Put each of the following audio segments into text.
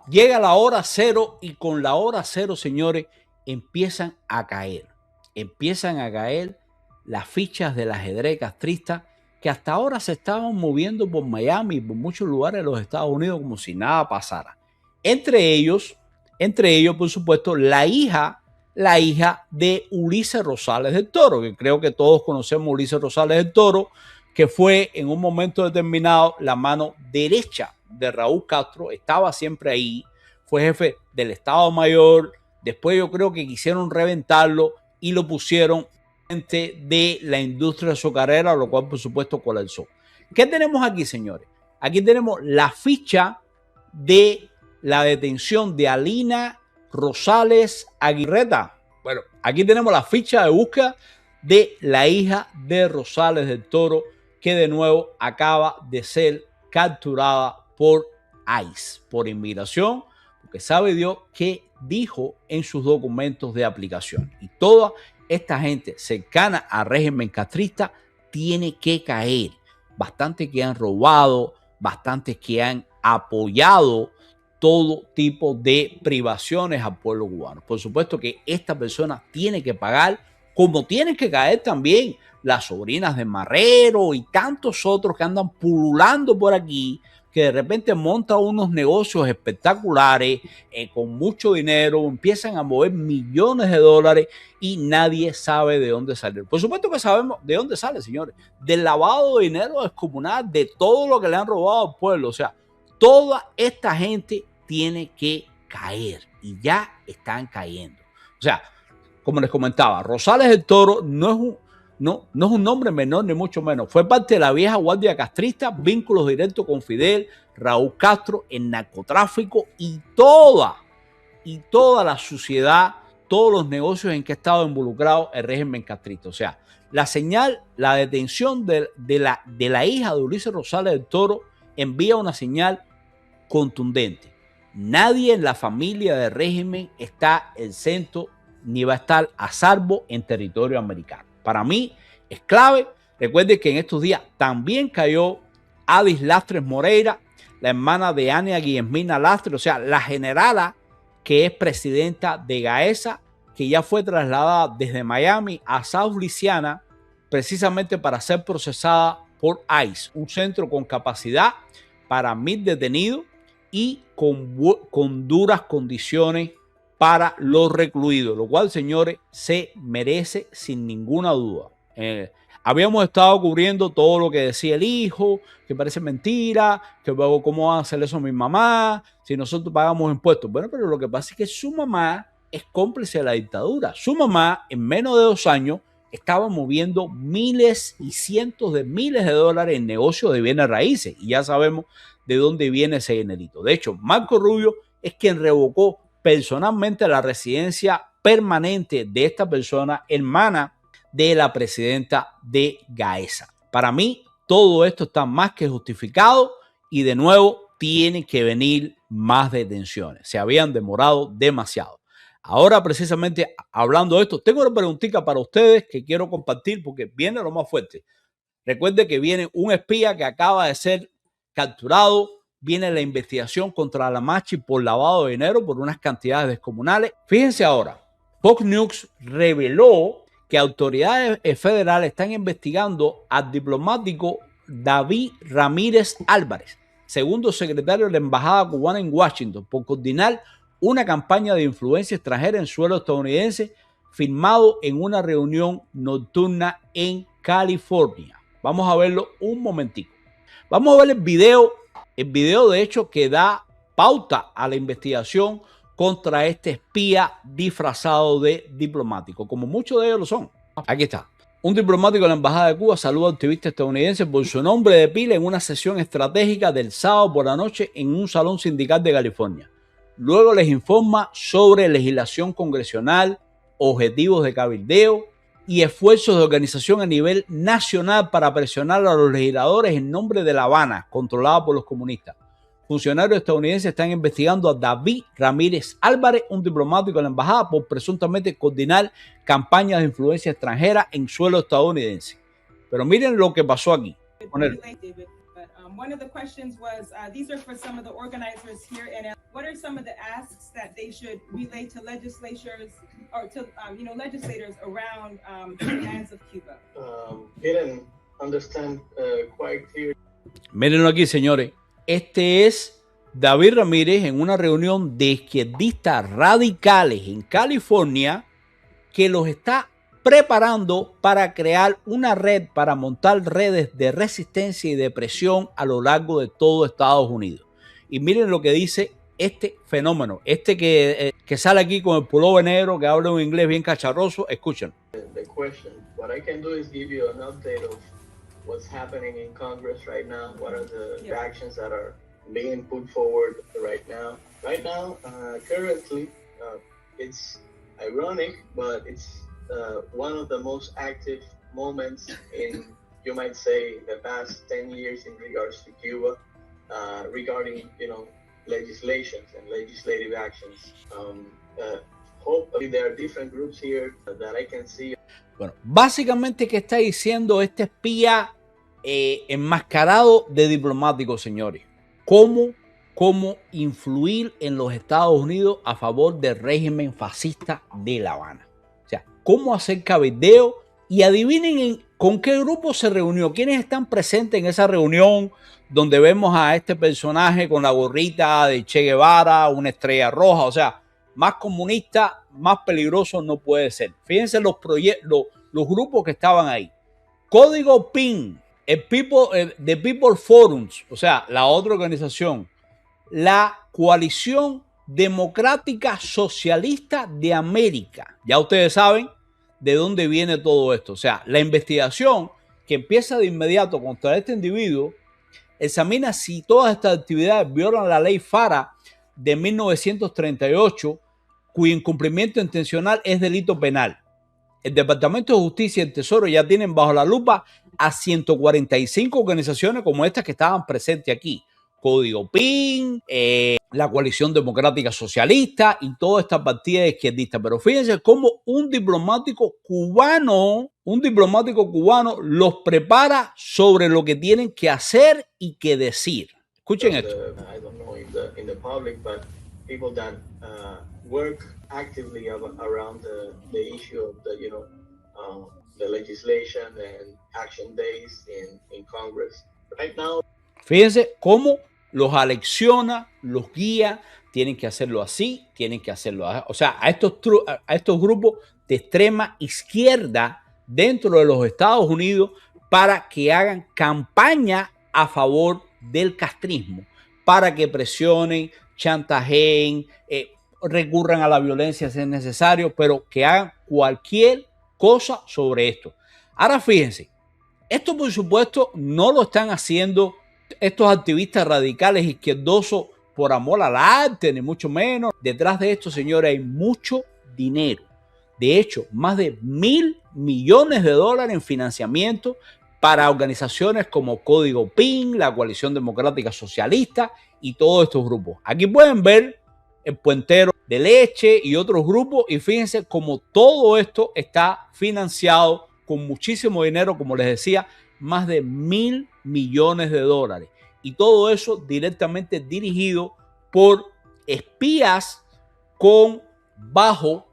Llega la hora cero y con la hora cero, señores, empiezan a caer. Empiezan a caer las fichas del ajedrez castrista que hasta ahora se estaban moviendo por Miami y por muchos lugares de los Estados Unidos como si nada pasara. Entre ellos, por supuesto, la hija de Ulises Rosales del Toro, que creo que todos conocemos a Ulises Rosales del Toro, que fue en un momento determinado la mano derecha de Raúl Castro, estaba siempre ahí, fue jefe del Estado Mayor, después yo creo que quisieron reventarlo y lo pusieron de la industria azucarera, lo cual por supuesto colapsó. ¿Qué tenemos aquí, señores? Aquí tenemos la ficha de la detención de Alina Rosales Aguirreta. Bueno, aquí tenemos la ficha de búsqueda de la hija de Rosales del Toro, que de nuevo acaba de ser capturada por ICE, por inmigración, porque sabe Dios que dijo en sus documentos de aplicación. Y toda esta gente cercana al régimen castrista tiene que caer. Bastantes que han robado, bastantes que han apoyado todo tipo de privaciones al pueblo cubano. Por supuesto que esta persona tiene que pagar, como tienen que caer también las sobrinas de Marrero y tantos otros que andan pululando por aquí, que de repente montan unos negocios espectaculares con mucho dinero, empiezan a mover millones de dólares y nadie sabe de dónde salir. Por supuesto que sabemos de dónde sale, señores, del lavado de dinero descomunal, de todo lo que le han robado al pueblo. O sea, toda esta gente tiene que caer y ya están cayendo. O sea, como les comentaba, Rosales del Toro no es un nombre menor ni mucho menos. Fue parte de la vieja guardia castrista, vínculos directos con Fidel, Raúl Castro, el narcotráfico y toda la suciedad, todos los negocios en que ha estado involucrado el régimen castrista. O sea, la detención de la hija de Ulises Rosales del Toro envía una señal contundente. Nadie en la familia del régimen está exento ni va a estar a salvo en territorio americano. Para mí es clave. Recuerden que en estos días también cayó Adis Lastres Moreira, la hermana de Ania Guillermina Lastres, o sea, la generala que es presidenta de Gaesa, que ya fue trasladada desde Miami a South Louisiana precisamente para ser procesada por ICE, un centro con capacidad para 1,000 detenidos y con duras condiciones para los recluidos, lo cual, señores, se merece sin ninguna duda. Habíamos estado cubriendo todo lo que decía el hijo, que parece mentira, que luego cómo van a hacer eso a mi mamá, si nosotros pagamos impuestos. Bueno, pero lo que pasa es que su mamá es cómplice de la dictadura. Su mamá, en menos de 2 años, estaba moviendo miles y cientos de miles de dólares en negocios de bienes raíces. Y ya sabemos de dónde viene ese dinerito. De hecho, Marco Rubio es quien revocó personalmente la residencia permanente de esta persona, hermana de la presidenta de Gaesa. Para mí, todo esto está más que justificado y de nuevo tienen que venir más detenciones. Se habían demorado demasiado. Ahora, precisamente hablando de esto, tengo una preguntita para ustedes que quiero compartir porque viene lo más fuerte. Recuerde que viene un espía que acaba de ser capturado. Viene la investigación contra la Machi por lavado de dinero por unas cantidades descomunales. Fíjense ahora, Fox News reveló que autoridades federales están investigando al diplomático David Ramírez Álvarez, segundo secretario de la Embajada Cubana en Washington, por coordinar una campaña de influencia extranjera en suelo estadounidense firmado en una reunión nocturna en California. Vamos a verlo un momentico. Vamos a ver el video de hecho que da pauta a la investigación contra este espía disfrazado de diplomático, como muchos de ellos lo son. Aquí está. Un diplomático de la Embajada de Cuba saluda a activista estadounidense por su nombre de pila en una sesión estratégica del sábado por la noche en un salón sindical de California. Luego les informa sobre legislación congresional, objetivos de cabildeo y esfuerzos de organización a nivel nacional para presionar a los legisladores en nombre de La Habana, controlada por los comunistas. Funcionarios estadounidenses están investigando a David Ramírez Álvarez, un diplomático de la embajada, por presuntamente coordinar campañas de influencia extranjera en suelo estadounidense. Pero miren lo que pasó aquí. One of the questions was, these are for some of the organizers here in LA. What are some of the asks that they should relay to legislatures or to, legislators around the demands of Cuba? Didn't understand quite clear. Mírenlo aquí, señores. Este es David Ramírez en una reunión de izquierdistas radicales en California que los está preparando para crear una red, para montar redes de resistencia y de presión a lo largo de todo Estados Unidos. Y miren lo que dice este fenómeno, este que sale aquí con el pullover negro, que habla un inglés bien cacharroso. Escuchen. The question, what I can do is give you an update of what's happening in Congress right now, what are the actions that are being put forward right now. Right now, currently, it's ironic, but it's one of the most active moments in, you might say, the past 10 years in regards to Cuba, regarding, legislations and legislative actions. Hopefully there are different groups here that I can see. Bueno, básicamente, ¿qué está diciendo este espía enmascarado de diplomático, señores? ¿Cómo influir en los Estados Unidos a favor del régimen fascista de La Habana? O sea, cómo hacer cabildeo. Y adivinen con qué grupo se reunió, quiénes están presentes en esa reunión donde vemos a este personaje con la gorrita de Che Guevara, una estrella roja. O sea, más comunista, más peligroso no puede ser. Fíjense los grupos que estaban ahí. Código PIN, the People Forums, o sea, la otra organización, la Coalición Democrática Socialista de América. Ya ustedes saben de dónde viene todo esto. O sea, la investigación que empieza de inmediato contra este individuo examina si todas estas actividades violan la ley FARA de 1938, cuyo incumplimiento intencional es delito penal. El Departamento de Justicia y el Tesoro ya tienen bajo la lupa a 145 organizaciones como estas que estaban presentes aquí. Código PIN, la Coalición Democrática Socialista y toda esta partida izquierdista. Pero fíjense cómo un diplomático cubano los prepara sobre lo que tienen que hacer y que decir. Escuchen esto. I don't know in the public, but people that work actively around the issue of the legislation and action days in Congress. Right now, fíjense cómo los alecciona, los guía, tienen que hacerlo así, tienen que hacerlo así. O sea, a estos grupos de extrema izquierda dentro de los Estados Unidos para que hagan campaña a favor del castrismo, para que presionen, chantajeen, recurran a la violencia si es necesario, pero que hagan cualquier cosa sobre esto. Ahora fíjense, esto por supuesto no lo están haciendo estos activistas radicales izquierdosos por amor al arte, ni mucho menos. Detrás de esto, señores, hay mucho dinero. De hecho, más de $1.000 millones en financiamiento para organizaciones como Código PIN, la Coalición Democrática Socialista y todos estos grupos. Aquí pueden ver el Puentero de Leche y otros grupos, y fíjense cómo todo esto está financiado con muchísimo dinero, como les decía, más de $1.000 millones. Y todo eso directamente dirigido por espías con bajo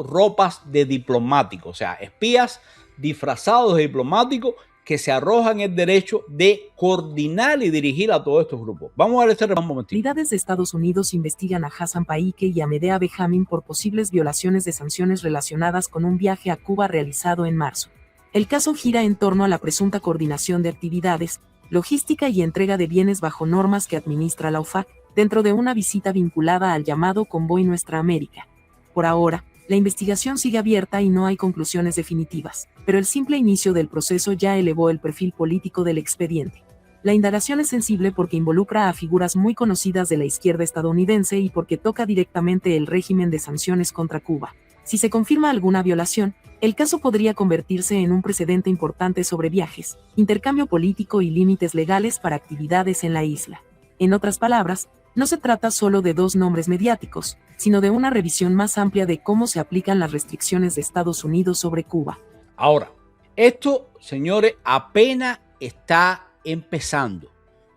ropas de diplomáticos. O sea, espías disfrazados de diplomáticos que se arrojan el derecho de coordinar y dirigir a todos estos grupos. Vamos a ver este un momentito. Autoridades de Estados Unidos investigan a Hassan Paike y a Medea Benjamin por posibles violaciones de sanciones relacionadas con un viaje a Cuba realizado en marzo. El caso gira en torno a la presunta coordinación de actividades, logística y entrega de bienes bajo normas que administra la OFAC, dentro de una visita vinculada al llamado Convoy Nuestra América. Por ahora, la investigación sigue abierta y no hay conclusiones definitivas, pero el simple inicio del proceso ya elevó el perfil político del expediente. La indagación es sensible porque involucra a figuras muy conocidas de la izquierda estadounidense y porque toca directamente el régimen de sanciones contra Cuba. Si se confirma alguna violación, el caso podría convertirse en un precedente importante sobre viajes, intercambio político y límites legales para actividades en la isla. En otras palabras, no se trata solo de dos nombres mediáticos, sino de una revisión más amplia de cómo se aplican las restricciones de Estados Unidos sobre Cuba. Ahora, esto, señores, apenas está empezando.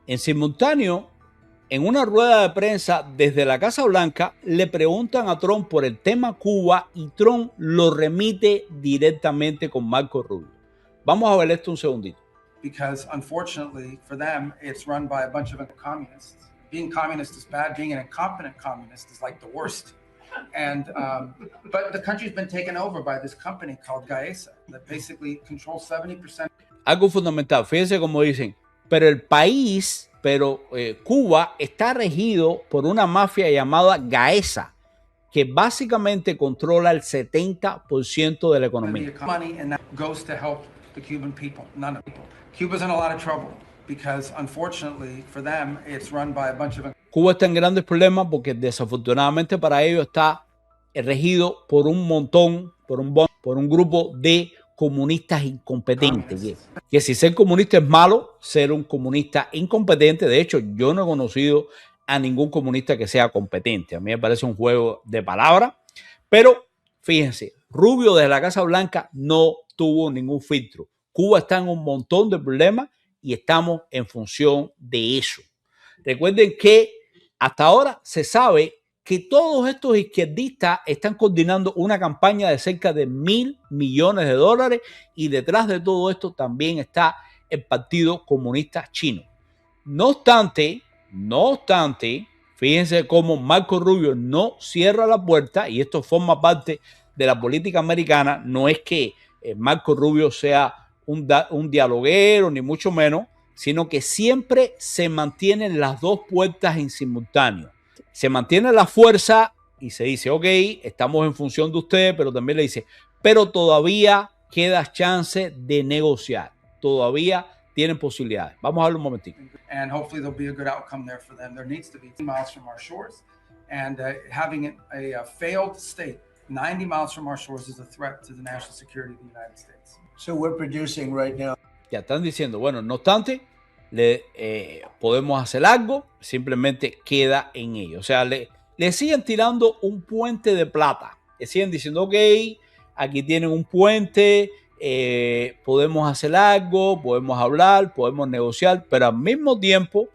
En simultáneo, en una rueda de prensa desde la Casa Blanca, le preguntan a Trump por el tema Cuba y Trump lo remite directamente con Marco Rubio. Vamos a ver esto un segundito. Because unfortunately for them, it's run by a bunch of communists. Being communist is bad. Being an incompetent communist is like the worst. And but the country's been taken over by this company called Gaesa that basically controls 70%. Algo fundamental, fíjense cómo dicen, pero el país, Cuba está regido por una mafia llamada Gaesa, que básicamente controla el 70% de la economía. Money and that goes to help the Cuban people, none of the people. Cuba's in a lot of trouble because unfortunately for them, it's run by a bunch of... Cuba está en grandes problemas porque desafortunadamente para ellos está regido por un montón, por un grupo de comunistas incompetentes. Que si ser comunista es malo, ser un comunista incompetente. De hecho, yo no he conocido a ningún comunista que sea competente. A mí me parece un juego de palabras. Pero fíjense, Rubio desde la Casa Blanca no tuvo ningún filtro. Cuba está en un montón de problemas y estamos en función de eso. Recuerden que hasta ahora se sabe que todos estos izquierdistas están coordinando una campaña de cerca de $1.000 millones y detrás de todo esto también está el Partido Comunista Chino. No obstante, fíjense cómo Marco Rubio no cierra la puerta y esto forma parte de la política americana. No es que Marco Rubio sea un dialoguero ni mucho menos, sino que siempre se mantienen las dos puertas en simultáneo. Se mantiene la fuerza y se dice, ok, estamos en función de usted, pero también le dice, pero todavía queda chance de negociar. Todavía tienen posibilidades. Vamos a verlo un momentito. And hopefully there'll be a good outcome there for them. There needs to be 10 miles from our shores. And having a failed state 90 miles from our shores is a threat to the national security of the United States. So we're producing right now. Ya están diciendo, bueno, no obstante, podemos hacer algo, simplemente queda en ello. O sea, le siguen tirando un puente de plata. Le siguen diciendo, ok, aquí tienen un puente, podemos hacer algo, podemos hablar, podemos negociar, pero al mismo tiempo,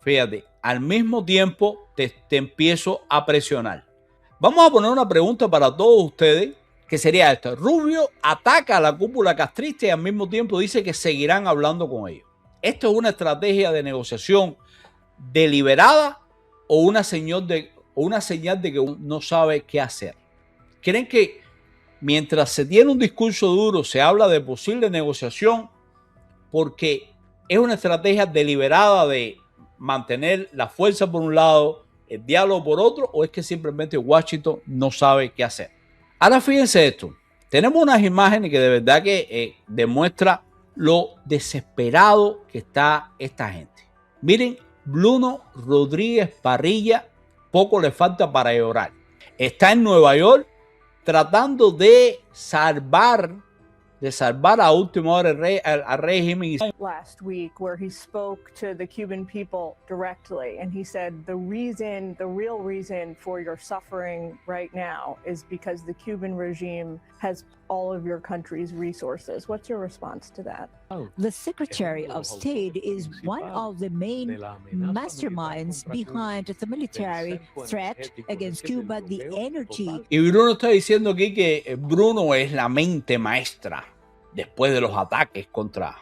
fíjate, al mismo tiempo te empiezo a presionar. Vamos a poner una pregunta para todos ustedes, que sería esta. Rubio ataca a la cúpula castrista y al mismo tiempo dice que seguirán hablando con ellos. ¿Esto es una estrategia de negociación deliberada o una señal de que uno no sabe qué hacer? ¿Creen que mientras se tiene un discurso duro se habla de posible negociación porque es una estrategia deliberada de mantener la fuerza por un lado, el diálogo por otro, o es que simplemente Washington no sabe qué hacer? Ahora fíjense esto, tenemos unas imágenes que de verdad que demuestra lo desesperado que está esta gente. Miren, Bruno Rodríguez Parrilla, poco le falta para llorar. Está en Nueva York tratando de salvar a última hora al régimen. Last week, where he spoke to the Cuban people directly, and he said the real reason for your suffering right now is because the Cuban regime has all of your country's resources. What's your response to that? The Secretary of State is one of the main masterminds behind the military threat against Cuba, the energy. Y Bruno está diciendo aquí que Bruno es la mente maestra detrás de los ataques contra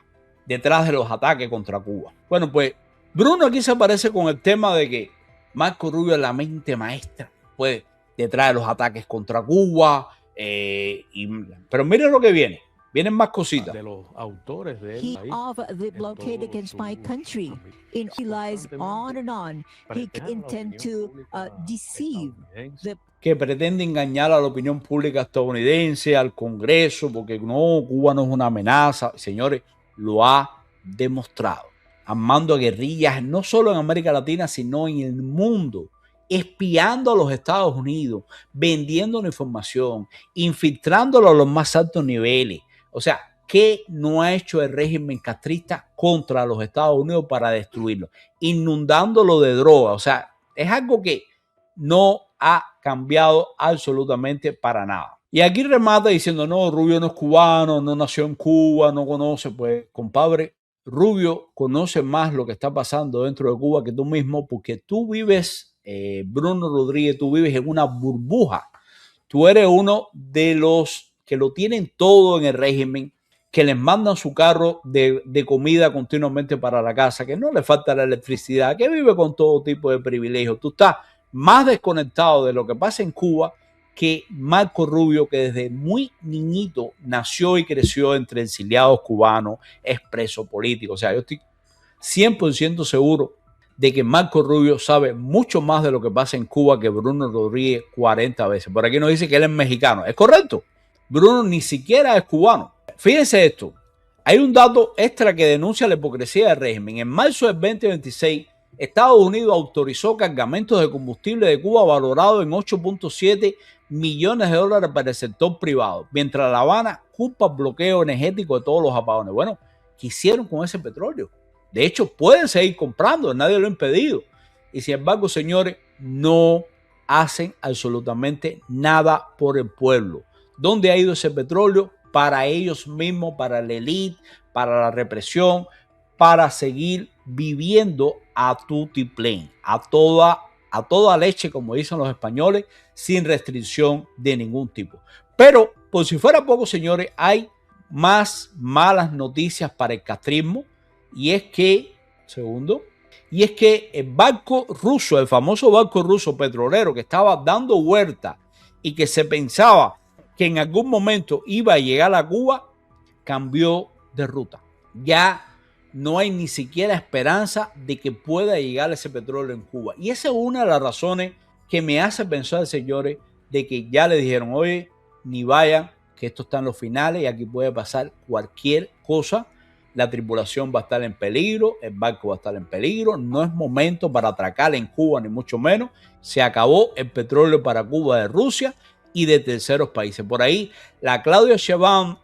Cuba. Bueno, pues Bruno aquí se aparece con el tema de que Marco Rubio es la mente maestra pues, detrás de los ataques contra Cuba. Pero miren lo que viene. Vienen más cositas. De los autores de He of the blockade against my country. He lies on and on. He intend to deceive the que pretende engañar a la opinión pública estadounidense, al Congreso, porque no, Cuba no es una amenaza. Señores, lo ha demostrado. Armando guerrillas no solo en América Latina, sino en el mundo. Espiando a los Estados Unidos, vendiendo la información, infiltrándolo a los más altos niveles. O sea, ¿qué no ha hecho el régimen castrista contra los Estados Unidos para destruirlo? Inundándolo de droga. O sea, es algo que no ha cambiado absolutamente para nada. Y aquí remata diciendo, no, Rubio no es cubano, no nació en Cuba, no conoce. Pues, compadre, Rubio conoce más lo que está pasando dentro de Cuba que tú mismo, porque tú vives, Bruno Rodríguez, tú vives en una burbuja. Tú eres uno de los que lo tienen todo en el régimen, que les mandan su carro de comida continuamente para la casa, que no le falta la electricidad, que vive con todo tipo de privilegios. Tú estás más desconectado de lo que pasa en Cuba que Marco Rubio, que desde muy niñito nació y creció entre exiliados cubanos, es preso político. O sea, yo estoy 100% seguro de que Marco Rubio sabe mucho más de lo que pasa en Cuba que Bruno Rodríguez 40 veces. Por aquí nos dice que él es mexicano. Es correcto. Bruno ni siquiera es cubano. Fíjense esto. Hay un dato extra que denuncia la hipocresía del régimen. En marzo del 2026, Estados Unidos autorizó cargamentos de combustible de Cuba valorados en 8.7 millones de dólares para el sector privado, mientras La Habana culpa el bloqueo energético de todos los apagones. Bueno, ¿qué hicieron con ese petróleo? De hecho, pueden seguir comprando, nadie lo ha impedido. Y sin embargo, señores, no hacen absolutamente nada por el pueblo. ¿Dónde ha ido ese petróleo? Para ellos mismos, para la élite, para la represión, para seguir viviendo a tutiplén, a toda leche, como dicen los españoles, sin restricción de ningún tipo. Pero, por si fuera poco, señores, hay más malas noticias para el castrismo, y es que, el barco ruso, el famoso barco ruso petrolero que estaba dando vuelta y que se pensaba que en algún momento iba a llegar a Cuba, cambió de ruta. Ya no hay ni siquiera esperanza de que pueda llegar ese petróleo en Cuba. Y esa es una de las razones que me hace pensar, señores, de que ya le dijeron, oye, ni vayan, que esto está en los finales y aquí puede pasar cualquier cosa. La tripulación va a estar en peligro, el barco va a estar en peligro, no es momento para atracar en Cuba, ni mucho menos. Se acabó el petróleo para Cuba de Rusia y de terceros países. Por ahí, la Claudia Sheinbaum,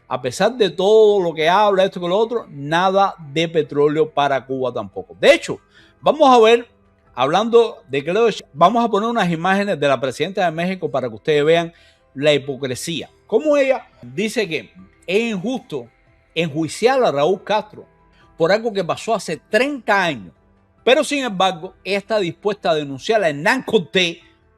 a pesar de todo lo que habla, esto que lo otro, nada de petróleo para Cuba tampoco. De hecho, vamos a ver, hablando de Claudia, vamos a poner unas imágenes de la presidenta de México para que ustedes vean la hipocresía. Como ella dice que es injusto enjuiciar a Raúl Castro por algo que pasó hace 30 años. Pero sin embargo, ella está dispuesta a denunciar a Hernán Cortés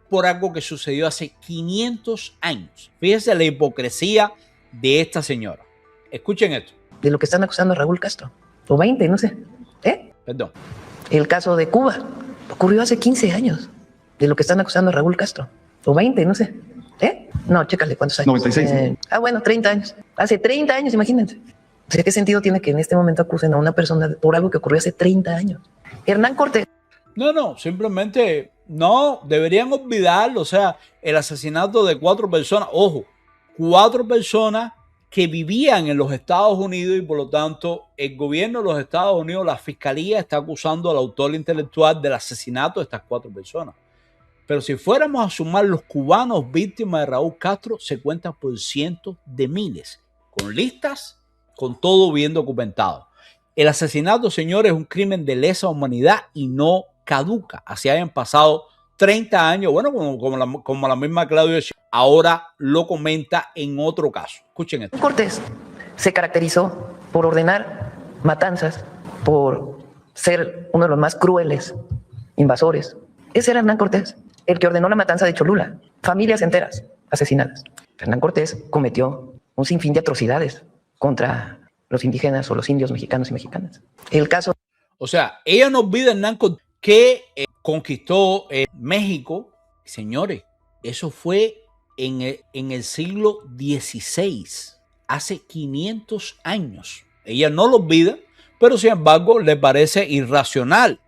por algo que sucedió hace 500 años. Fíjense la hipocresía de esta señora. Escuchen esto. De lo que están acusando a Raúl Castro. O 20, no sé. Perdón. El caso de Cuba ocurrió hace 15 años. De lo que están acusando a Raúl Castro. O 20, no sé. No, chécale cuántos años. 96. Bueno, 30 años. Hace 30 años, imagínense. O sea, ¿qué sentido tiene que en este momento acusen a una persona por algo que ocurrió hace 30 años? Hernán Cortés. No, simplemente no, deberían olvidarlo. O sea, el asesinato de 4 personas, ojo, 4 personas que vivían en los Estados Unidos y por lo tanto el gobierno de los Estados Unidos, la fiscalía está acusando al autor intelectual del asesinato de estas 4 personas. Pero si fuéramos a sumar los cubanos víctimas de Raúl Castro, se cuentan por cientos de miles, con listas, con todo bien documentado. El asesinato, señores, es un crimen de lesa humanidad y no caduca. Así hayan pasado 30 años, bueno, como la misma Claudia ahora lo comenta en otro caso. Escuchen esto. Cortés se caracterizó por ordenar matanzas, por ser uno de los más crueles invasores. Ese era Hernán Cortés, el que ordenó la matanza de Cholula. Familias enteras asesinadas. Hernán Cortés cometió un sinfín de atrocidades contra los indígenas o los indios mexicanos y mexicanas. El caso... O sea, ella no olvida Hernán Cortés que conquistó México. Señores, eso fue en el siglo XVI, hace 500 años. Ella no lo olvida, pero sin embargo le parece irracional,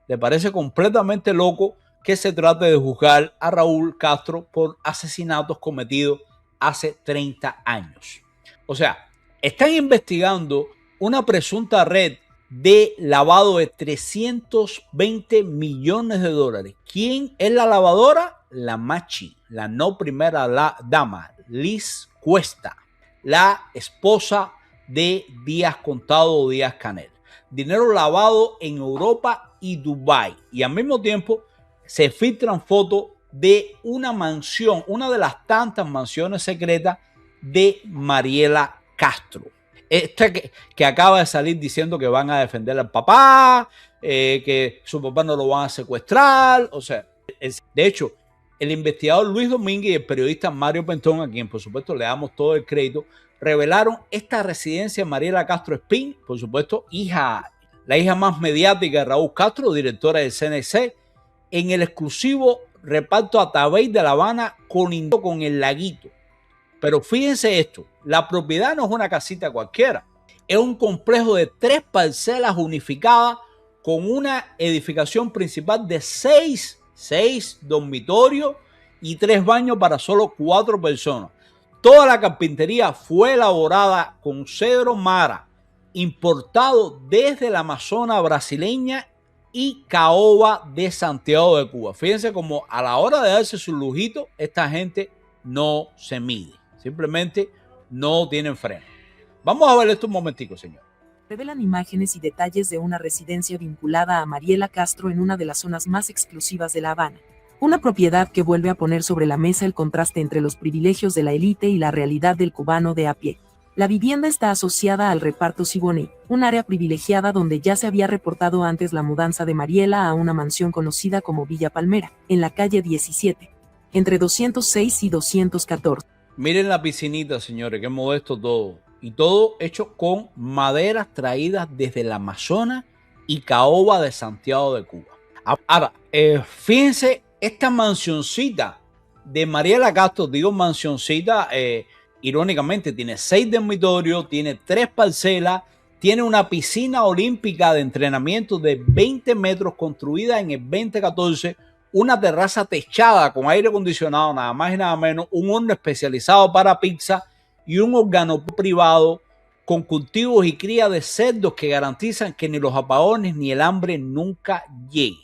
le parece completamente loco que se trate de juzgar a Raúl Castro por asesinatos cometidos hace 30 años. O sea, están investigando una presunta red de lavado de 320 millones de dólares. ¿Quién es la lavadora? La machi, la no primera dama, Liz Cuesta, la esposa de Díaz Contado o Díaz Canel. Dinero lavado en Europa y Dubái. Y al mismo tiempo se filtran fotos de una mansión, una de las tantas mansiones secretas de Mariela Castro. Esta que acaba de salir diciendo que van a defender al papá, que su papá no lo van a secuestrar. O sea, de hecho, el investigador Luis Domínguez y el periodista Mario Pentón, a quien por supuesto le damos todo el crédito, revelaron esta residencia de Mariela Castro Espín, por supuesto, la hija más mediática de Raúl Castro, directora del CNC, en el exclusivo reparto Atabey de La Habana, colindando con el Laguito. Pero fíjense esto, la propiedad no es una casita cualquiera, es un complejo de 3 parcelas unificadas con una edificación principal de 6 dormitorios y 3 baños para solo 4 personas. Toda la carpintería fue elaborada con cedro mara, importado desde la Amazona brasileña y caoba de Santiago de Cuba. Fíjense como a la hora de darse su lujito, esta gente no se mide. Simplemente no tienen freno. Vamos a ver esto un momentico, señor. Revelan imágenes y detalles de una residencia vinculada a Mariela Castro en una de las zonas más exclusivas de La Habana. Una propiedad que vuelve a poner sobre la mesa el contraste entre los privilegios de la élite y la realidad del cubano de a pie. La vivienda está asociada al reparto Siboney, un área privilegiada donde ya se había reportado antes la mudanza de Mariela a una mansión conocida como Villa Palmera, en la calle 17, entre 206 y 214. Miren la piscinita, señores, qué modesto todo. Y todo hecho con maderas traídas desde el Amazonas y caoba de Santiago de Cuba. Ahora, fíjense esta mansioncita de Mariela Castro, digo mansioncita, irónicamente tiene 6 dormitorios, tiene 3 parcelas, tiene una piscina olímpica de entrenamiento de 20 metros construida en el 2014, una terraza techada con aire acondicionado, nada más y nada menos, un horno especializado para pizza y un organopol privado con cultivos y cría de cerdos que garantizan que ni los apagones ni el hambre nunca lleguen.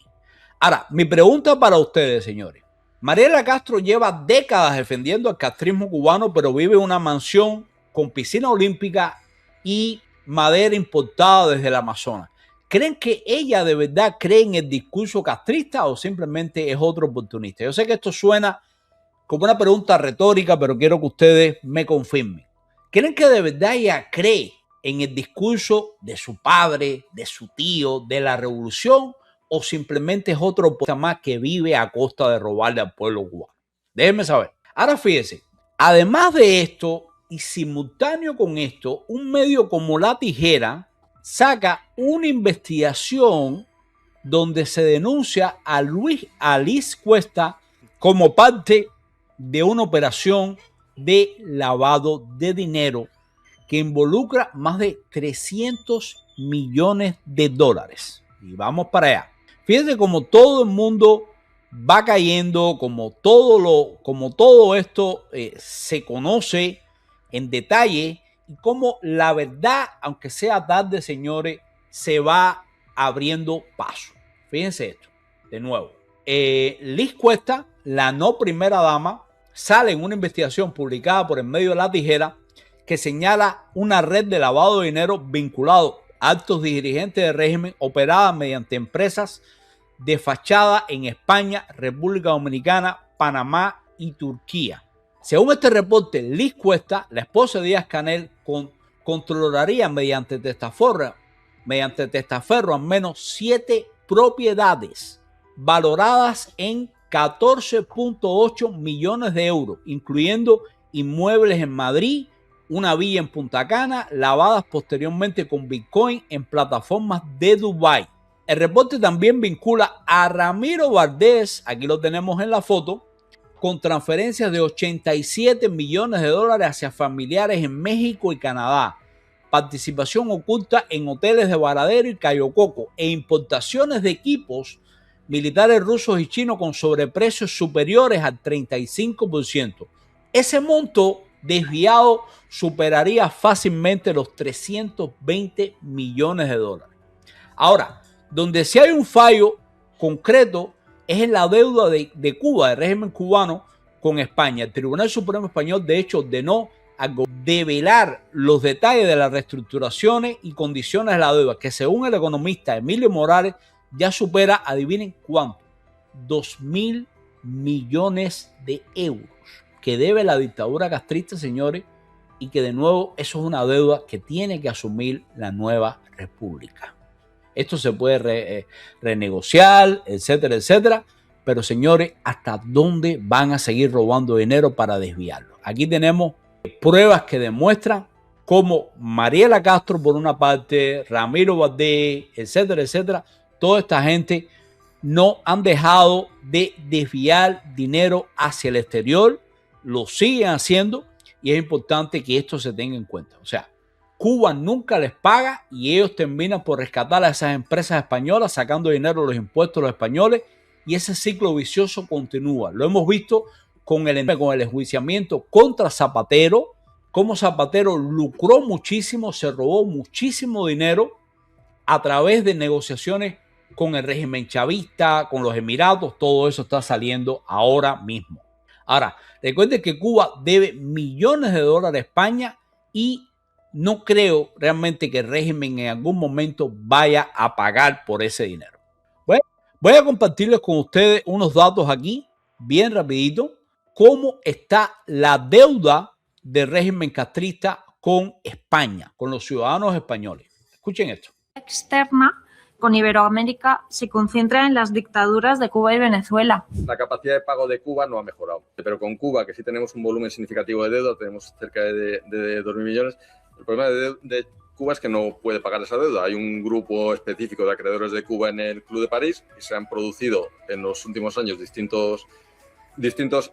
Ahora, mi pregunta para ustedes, señores. Mariela Castro lleva décadas defendiendo el castrismo cubano, pero vive en una mansión con piscina olímpica y madera importada desde el Amazonas. ¿Creen que ella de verdad cree en el discurso castrista o simplemente es otro oportunista? Yo sé que esto suena como una pregunta retórica, pero quiero que ustedes me confirmen. ¿Creen que de verdad ella cree en el discurso de su padre, de su tío, de la revolución, o simplemente es otro oportunista más que vive a costa de robarle al pueblo cubano? Déjenme saber. Ahora fíjense, además de esto y simultáneo con esto, un medio como La Tijera saca una investigación donde se denuncia a Liz Cuesta como parte de una operación de lavado de dinero que involucra más de 300 millones de dólares. Y vamos para allá. Fíjense cómo todo el mundo va cayendo, como todo esto se conoce en detalle y cómo la verdad, aunque sea tarde, señores, se va abriendo paso. Fíjense esto, de nuevo. Liz Cuesta, la no primera dama, sale en una investigación publicada por el medio de La Tijera que señala una red de lavado de dinero vinculado a altos dirigentes del régimen operada mediante empresas de fachada en España, República Dominicana, Panamá y Turquía. Según este reporte, Liz Cuesta, la esposa de Díaz-Canel, controlaría mediante testaferro al menos 7 propiedades valoradas en 14.8 millones de euros, incluyendo inmuebles en Madrid, una villa en Punta Cana, lavadas posteriormente con Bitcoin en plataformas de Dubái. El reporte también vincula a Ramiro Valdés, aquí lo tenemos en la foto, con transferencias de 87 millones de dólares hacia familiares en México y Canadá, participación oculta en hoteles de Varadero y Cayo Coco e importaciones de equipos militares rusos y chinos con sobreprecios superiores al 35%. Ese monto desviado superaría fácilmente los 320 millones de dólares. Ahora, donde sí hay un fallo concreto es en la deuda de Cuba, del régimen cubano con España. El Tribunal Supremo Español, de hecho, ordenó develar los detalles de las reestructuraciones y condiciones de la deuda, que según el economista Emilio Morales, ya supera, adivinen cuánto, 2.000 millones de euros que debe la dictadura castrista, señores, y que de nuevo eso es una deuda que tiene que asumir la nueva república. Esto se puede renegociar, etcétera, etcétera. Pero señores, ¿hasta dónde van a seguir robando dinero para desviarlo? Aquí tenemos pruebas que demuestran cómo Mariela Castro, por una parte, Ramiro Valdés, etcétera, etcétera, toda esta gente no han dejado de desviar dinero hacia el exterior, lo siguen haciendo y es importante que esto se tenga en cuenta. O sea, Cuba nunca les paga y ellos terminan por rescatar a esas empresas españolas, sacando dinero de los impuestos de los españoles, y ese ciclo vicioso continúa. Lo hemos visto con el enjuiciamiento contra Zapatero, cómo Zapatero lucró muchísimo, se robó muchísimo dinero a través de negociaciones con el régimen chavista, con los Emiratos. Todo eso está saliendo ahora mismo. Ahora, recuerden que Cuba debe millones de dólares a España y no creo realmente que el régimen en algún momento vaya a pagar por ese dinero. Bueno, voy a compartirles con ustedes unos datos aquí, bien rapidito, cómo está la deuda del régimen castrista con España, con los ciudadanos españoles. Escuchen esto. Externa con Iberoamérica se concentra en las dictaduras de Cuba y Venezuela. La capacidad de pago de Cuba no ha mejorado, pero con Cuba, que sí tenemos un volumen significativo de deuda, tenemos cerca de 2.000 millones, el problema de Cuba es que no puede pagar esa deuda. Hay un grupo específico de acreedores de Cuba en el Club de París y se han producido en los últimos años distintos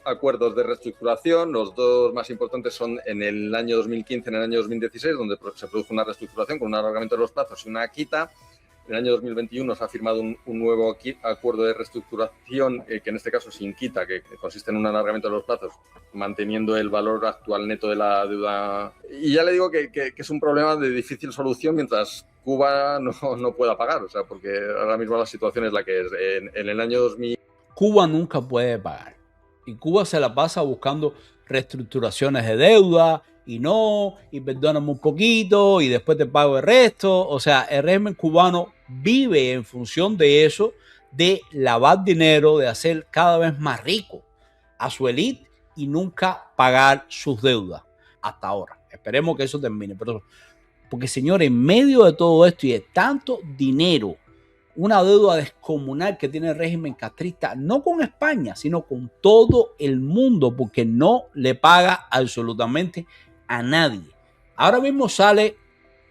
acuerdos de reestructuración. Los dos más importantes son en el año 2015 y en el año 2016, donde se produjo una reestructuración con un alargamiento de los plazos y una quita. En el año 2021 se ha firmado un nuevo acuerdo de reestructuración, que en este caso sin quita, que consiste en un alargamiento de los plazos, manteniendo el valor actual neto de la deuda. Y ya le digo que es un problema de difícil solución mientras Cuba no pueda pagar, o sea, porque ahora mismo la situación es la que es. En el año 2000... Cuba nunca puede pagar. Y Cuba se la pasa buscando reestructuraciones de deuda y perdóname un poquito y después te pago el resto. O sea, el régimen cubano vive en función de eso, de lavar dinero, de hacer cada vez más rico a su élite y nunca pagar sus deudas hasta ahora. Esperemos que eso termine. Pero, porque señores, en medio de todo esto y de tanto dinero, una deuda descomunal que tiene el régimen castrista, no con España, sino con todo el mundo, porque no le paga absolutamente a nadie. Ahora mismo sale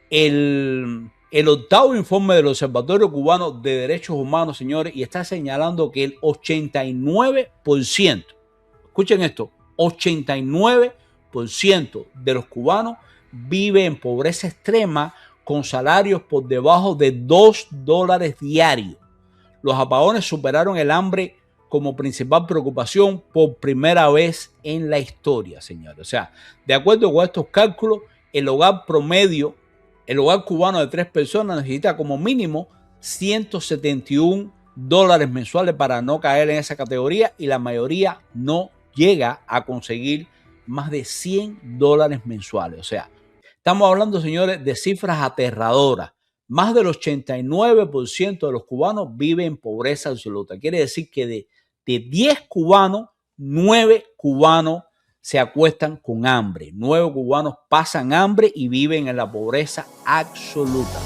el octavo informe del Observatorio Cubano de Derechos Humanos, señores, y está señalando que el 89%, escuchen esto, 89% de los cubanos vive en pobreza extrema con salarios por debajo de $2 diarios. Los apagones superaron el hambre como principal preocupación por primera vez en la historia, señores. O sea, de acuerdo con estos cálculos, el hogar promedio, el hogar cubano de 3 personas necesita como mínimo $171 mensuales para no caer en esa categoría y la mayoría no llega a conseguir más de $100 mensuales. O sea, estamos hablando, señores, de cifras aterradoras. Más del 89% de los cubanos viven en pobreza absoluta. Quiere decir que de 10 cubanos, 9 cubanos se acuestan con hambre. 9 cubanos pasan hambre y viven en la pobreza absoluta.